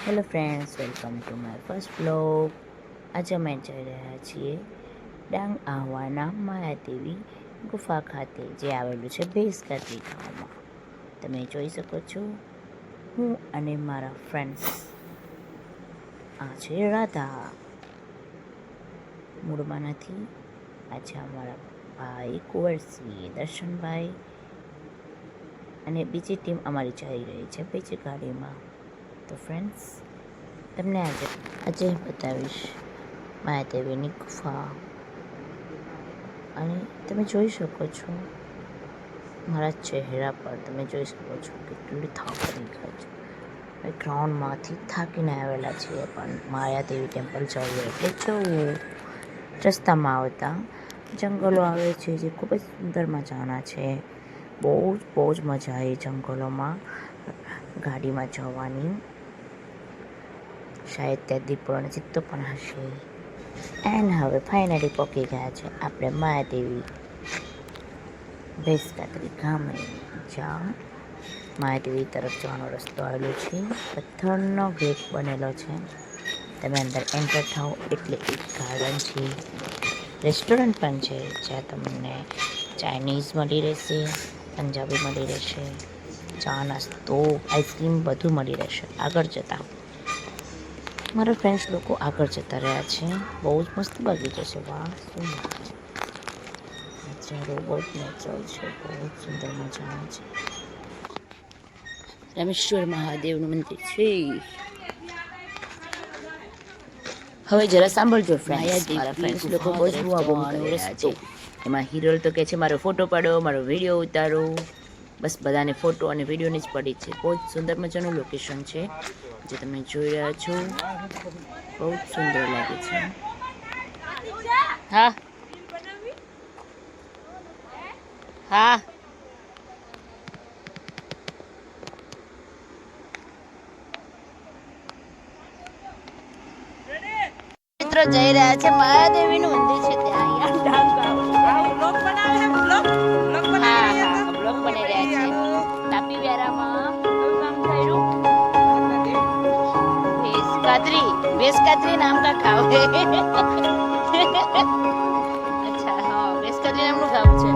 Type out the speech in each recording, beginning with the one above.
Hello friends, welcome to my first blog. આજે અમે જઈ રહ્યા છીએ ડાંગ આહવાના માયાદેવી ગુફા ખાતે, જે આવેલું છે ભેંસકાતરી ગામમાં. તમે જોઈ શકો છો, હું અને મારા ફ્રેન્ડ્સ. આ છે રાધા, મૂળમાં નથી. આ છે અમારા ભાઈ કુંવરસિંહ, દર્શનભાઈ, અને બીજી ટીમ અમારી જઈ રહી છે બીજી ગાડીમાં. તો ફ્રેન્ડ્સ, તમને આજે બતાવીશ માયાદેવીની ગુફા. અને તમે જોઈ શકો છો, મારા ચહેરા પર તમે જોઈ શકો છો કેટલી થાક દેખાય છે. હવે ગ્રાઉન્ડમાંથી થાકીને આવેલા છીએ, પણ માયાદેવી ટેમ્પલ જવું એટલે જવું. રસ્તામાં આવતા જંગલો આવે છે, જે ખૂબ જ સુંદર મજાના છે. બહુ જ મજા આવી જંગલોમાં ગાડીમાં જવાની. શાયદ ત્યાં દીપડો અને ચિત્તો પણ હશે. એન્ડ હવે ફાઇનલી પહોંચી ગયા છે આપણે માયાદેવી ભેંસકાતરી ગામે, જ્યાં માયાદેવી તરફ જવાનો રસ્તો આવેલો છે. પથ્થરનો ગેટ બનેલો છે. તમે અંદર એન્ટર થાઓ એટલે એક ગાર્ડન છે, રેસ્ટોરન્ટ પણ છે, જ્યાં તમને ચાઇનીઝ મળી રહેશે, પંજાબી મળી રહેશે, ચા નાસ્તો, આઈસ્ક્રીમ બધું મળી રહેશે. આગળ જતાં મારા ફ્રેન્ડ્સ લોકો આગળ જતા રહ્યા છે. બહુ જ મસ્ત બગીચો છે. વાહ, શું નજારો! બહુ જ નેચરલ છે, બહુ જ સુંદર મજાનો છે. રામેશ્વર મહાદેવનું મંદિર છે. હવે જરા સાંભળજો ફ્રેન્ડ્સ, મારા ફ્રેન્ડ્સ લોકો બહુ જ બૂમ કરી રહ્યા છે. એમાં હિરલ તો કહે છે મારો ફોટો પાડો, મારો વિડીયો ઉતારો. બસ બધાને ફોટો અને વિડીયોની જ પડી છે. બહુ જ સુંદર મજાનું લોકેશન છે, જે તમે જોઈ રહ્યા છો. બહુ જ સુંદર લાગે છે. હા હા, મિત્રો જઈ રહ્યા છે માયાદેવીનું મંદિર છે ત્યાં. બ્લોગ બની રહ્યા છે. તાપી વ્યારામાં કામ કર્યું. ભેંસકાતરી નામ કા ગાँव है. અચ્છા, હા, ભેંસકાતરી નામનું ગામ છે.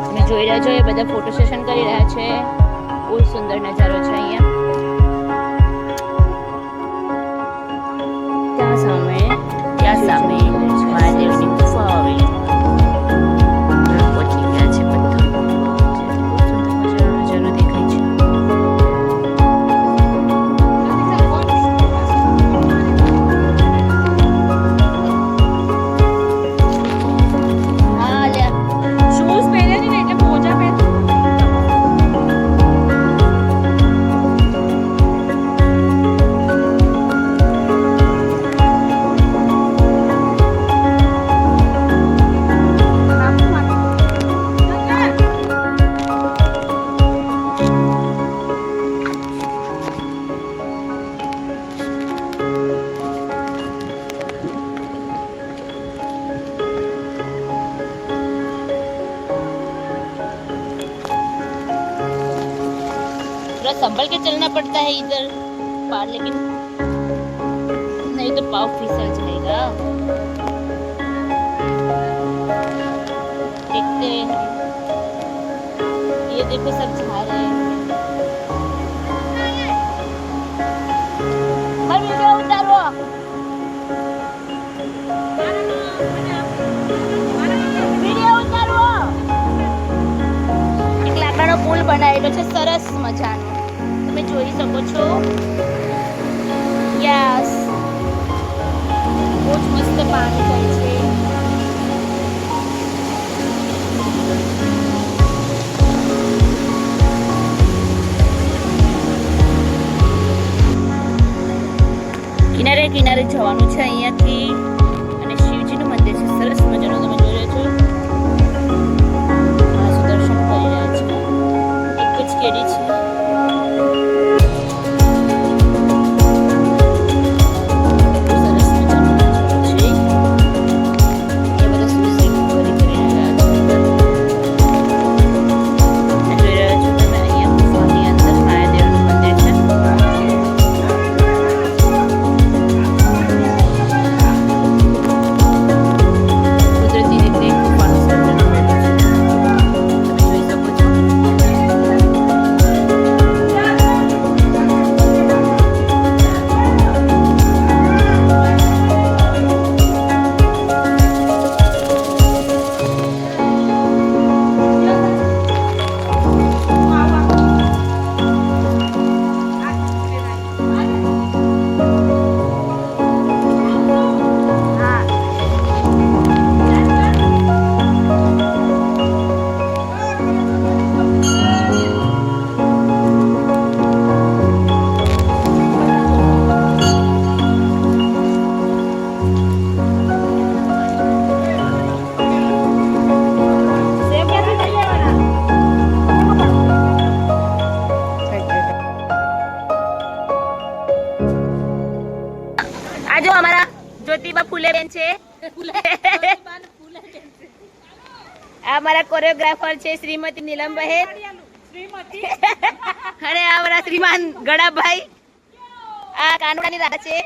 તમે જોઈ રહ્યા છો, એ બધા ફોટો સેશન કરી રહ્યા છે. બહુ સુંદર નજારો છે અહીંયા. ત્યાં સામે મહાદેવની ગુફા આવેલી. પહોંચી ગયા છે બધા. બહુ સુંદર મજાનો નજારો દેખાય છે. હા, લ્યા શૂઝ પહેરે છે ને, એટલે મોજા પહેર. थोड़ा संभल के चलना पड़ता है इधर पार, लेकिन नहीं तो पाँव फिसल जाएगा. देखते हैं, ये देखो सब जा रहे हैं. वीडियो उतारो. વીડિયો ઉતારો. એક લાકડાનો પુલ બનાવેલો છે સરસ મજાનો, તમે જોઈ શકો છો. યસ, બહુ જ મસ્ત પાણી જાય છે. કિનારે કિનારે જવાનું છે અહીંયાથી. અને શિવજીનું મંદિર છે સરસ મજાનું, તમે જોઈ રહ્યા છો. દર્શન કરી રહ્યા છે. એક જ કેડી છે. સરસ મજાનો નજારો છે. એ બધા સુસાઇડ કરી ફૂલેબેન છે. આ મારા કોરિયોગ્રાફર છે શ્રીમતી નીલમબહેન અને આ મારા શ્રીમાન ગણાભાઈ. આ કાનુડાની રાહ છે.